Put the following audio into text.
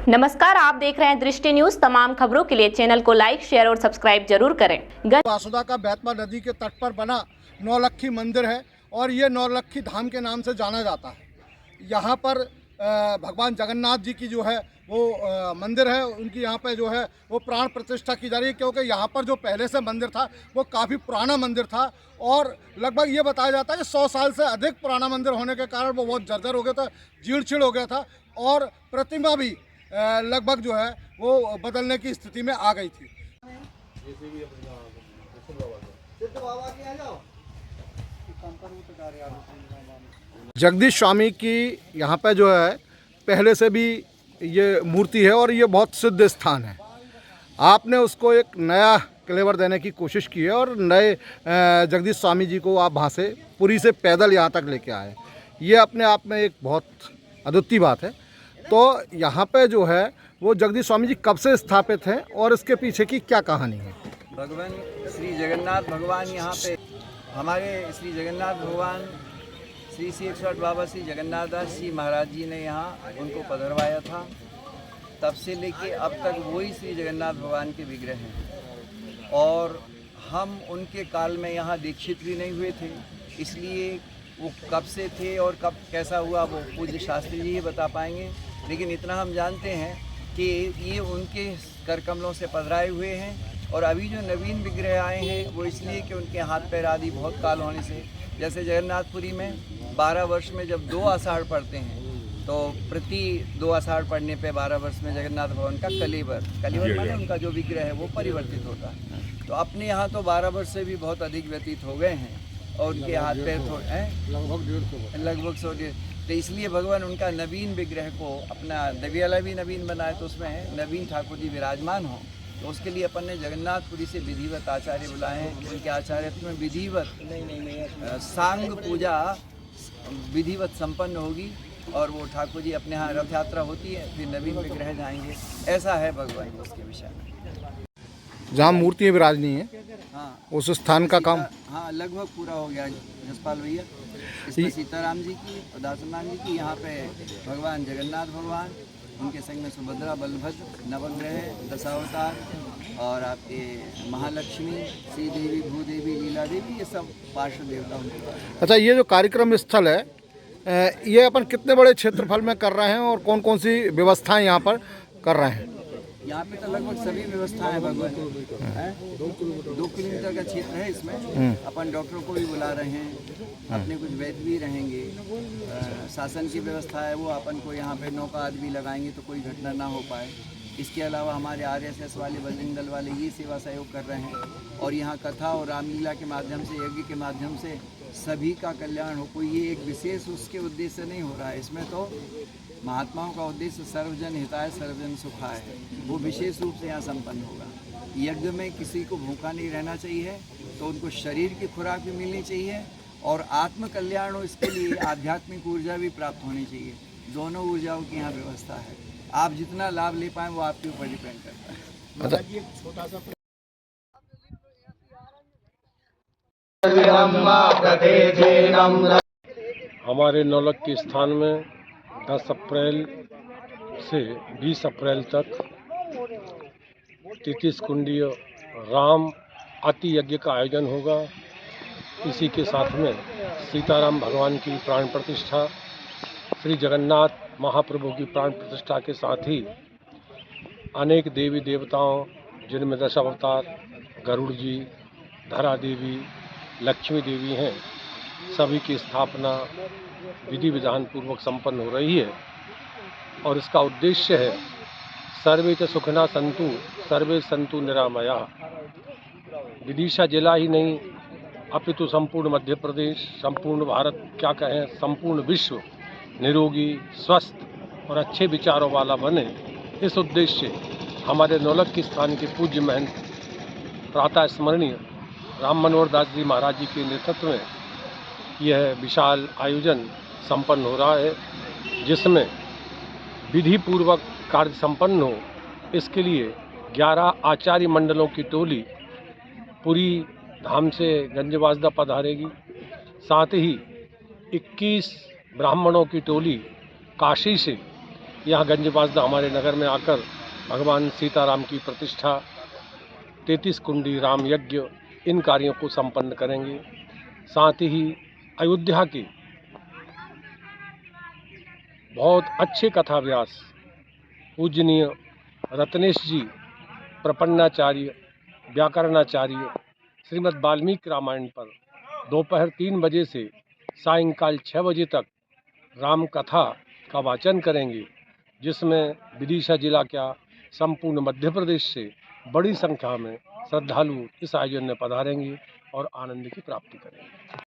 नमस्कार, आप देख रहे हैं दृष्टि न्यूज। तमाम खबरों के लिए चैनल को लाइक, शेयर और सब्सक्राइब जरूर करें। वासुदा का बैतमा नदी के तट पर बना नौलक्खी मंदिर है और ये नौलक्खी धाम के नाम से जाना जाता है। यहाँ पर भगवान जगन्नाथ जी की जो है वो मंदिर है, उनकी यहाँ पे जो है वो प्राण प्रतिष्ठा की जा रही है, क्योंकि यहाँ पर जो पहले से मंदिर था वो काफ़ी पुराना मंदिर था और लगभग ये बताया जाता है कि 100 साल से अधिक पुराना मंदिर होने के कारण वो बहुत जर्जर हो गया था, जीर्ण हो गया था और प्रतिमा भी लगभग जो है वो बदलने की स्थिति में आ गई थी। जगदीश स्वामी की यहाँ पे जो है पहले से भी ये मूर्ति है और ये बहुत सिद्ध स्थान है। आपने उसको एक नया क्लेवर देने की कोशिश की है और नए जगदीश स्वामी जी को आप वहाँ से पुरी से पैदल यहाँ तक लेके आए। ये अपने आप में एक बहुत अद्वितीय बात है। तो यहाँ पे जो है वो जगदीश स्वामी जी कब से स्थापित हैं और इसके पीछे की क्या कहानी है? भगवान श्री जगन्नाथ भगवान यहाँ पे हमारे श्री जगन्नाथ भगवान श्री 108 बाबा श्री जगन्नाथ दास जी महाराज जी ने यहाँ उनको पधरवाया था। तब से लेके अब तक वही श्री जगन्नाथ भगवान के विग्रह हैं और हम उनके काल में यहाँ दीक्षित भी नहीं हुए थे, इसलिए वो कब से थे और कब कैसा हुआ वो पूज्य शास्त्री जी ही बता पाएंगे। लेकिन इतना हम जानते हैं कि ये उनके कर कमलों से पधराए हुए हैं और अभी जो नवीन विग्रह आए हैं वो इसलिए कि उनके हाथ पैर आदि बहुत काल होने से, जैसे जगन्नाथपुरी में 12 वर्ष में जब 2 आषाढ़ पड़ते हैं तो प्रति 2 आषाढ़ पड़ने पे 12 वर्ष में जगन्नाथ भगवान का कलेवर माने उनका जो विग्रह है वो परिवर्तित होता है। तो अपने यहाँ तो 12 वर्ष से भी बहुत अधिक व्यतीत हो गए हैं और उनके हाथ पैर लगभग 100। तो इसलिए भगवान उनका नवीन विग्रह को अपना दवियाला भी नवीन बनाए तो उसमें नवीन ठाकुर जी विराजमान हो, तो उसके लिए अपन ने जगन्नाथपुरी से विधिवत आचार्य बुलाए हैं। उनके आचार्यत्व में विधिवत सांग पूजा विधिवत संपन्न होगी और वो ठाकुर जी अपने यहाँ रथ यात्रा होती है, फिर नवीन विग्रह जाएंगे। ऐसा है भगवान उसके विषय में। जहाँ मूर्तियाँ विराजनी है हाँ, उस स्थान का काम हाँ लगभग पूरा हो गया जसपाल भैया। इसमें सीताराम जी की और दासनाम जी की, यहाँ पे भगवान जगन्नाथ भगवान, उनके संग में सुभद्रा, बलभद्र, नवग्रह, दशावतार और आपके महालक्ष्मी, श्री देवी, भूदेवी, लीला देवी, ये सब पार्श्व देवता होंगे। अच्छा, ये जो कार्यक्रम स्थल है ये अपन कितने बड़े क्षेत्रफल में कर रहे हैं और कौन कौन सी व्यवस्थाएं यहाँ पर कर रहे हैं? यहाँ पे तो लगभग सभी व्यवस्थाएं भगवान 2 किलोमीटर का क्षेत्र है। इसमें अपन डॉक्टरों को भी बुला रहे हैं, अपने कुछ वैद्य भी रहेंगे, शासन की व्यवस्था है वो अपन को यहाँ पे नौका आदि भी लगाएंगे तो कोई घटना ना हो पाए। इसके अलावा हमारे RSS वाले, बजरंग दल वाले ये सेवा सहयोग कर रहे हैं और यहाँ कथा और रामलीला के माध्यम से, यज्ञ के माध्यम से सभी का कल्याण हो। कोई ये एक विशेष उसके उद्देश्य नहीं हो रहा है। इसमें तो महात्माओं का उद्देश्य सर्वजन हिताय सर्वजन सुखाय है, वो विशेष रूप से यहाँ संपन्न होगा। यज्ञ में किसी को भूखा नहीं रहना चाहिए, तो उनको शरीर की खुराक भी मिलनी चाहिए और आत्म कल्याण हो, इसके लिए आध्यात्मिक ऊर्जा भी प्राप्त होनी चाहिए। दोनों ऊर्जाओं की यहाँ व्यवस्था है। आप जितना लाभ ले पाएँ वो आपके ऊपर डिपेंड करता है। हमारे नौलक्खी स्थान में 10 अप्रैल से 20 अप्रैल तक 33 कुंडीय राम अति यज्ञ का आयोजन होगा। इसी के साथ में सीताराम भगवान की प्राण प्रतिष्ठा, श्री जगन्नाथ महाप्रभु की प्राण प्रतिष्ठा के साथ ही अनेक देवी देवताओं, जिनमें दशावतार, गरुड़ जी, धरा देवी, लक्ष्मी देवी हैं, सभी की स्थापना विधि विधान पूर्वक संपन्न हो रही है और इसका उद्देश्य है सर्वे च सुखना संतु सर्वे संतु निरामया। विदिशा जिला ही नहीं अपितु संपूर्ण मध्य प्रदेश, संपूर्ण भारत, क्या कहें संपूर्ण विश्व निरोगी, स्वस्थ और अच्छे विचारों वाला बने। इस उद्देश्य से हमारे नौलक्खी स्थान के पूज्य महंत प्रातः स्मरणीय राम मनोहर दास जी महाराज जी के नेतृत्व में यह विशाल आयोजन संपन्न हो रहा है, जिसमें विधि पूर्वक कार्य संपन्न हो, इसके लिए 11 आचार्य मंडलों की टोली पुरी धाम से गंजवासदा पधारेगी। साथ ही 21 ब्राह्मणों की टोली काशी से यहाँ गंजबाजना हमारे नगर में आकर भगवान सीताराम की प्रतिष्ठा, 33 कुंडी राम यज्ञ, इन कार्यों को संपन्न करेंगे। साथ ही अयोध्या के बहुत अच्छे कथा व्यास पूजनीय रत्नेश जी प्रपन्नाचार्य व्याकरणाचार्य श्रीमद् वाल्मीकि रामायण पर दोपहर 3 बजे से सायंकाल 6 बजे तक राम कथा का वाचन करेंगे, जिसमें विदिशा जिला क्या संपूर्ण मध्य प्रदेश से बड़ी संख्या में श्रद्धालु इस आयोजन में पधारेंगे और आनंद की प्राप्ति करेंगे।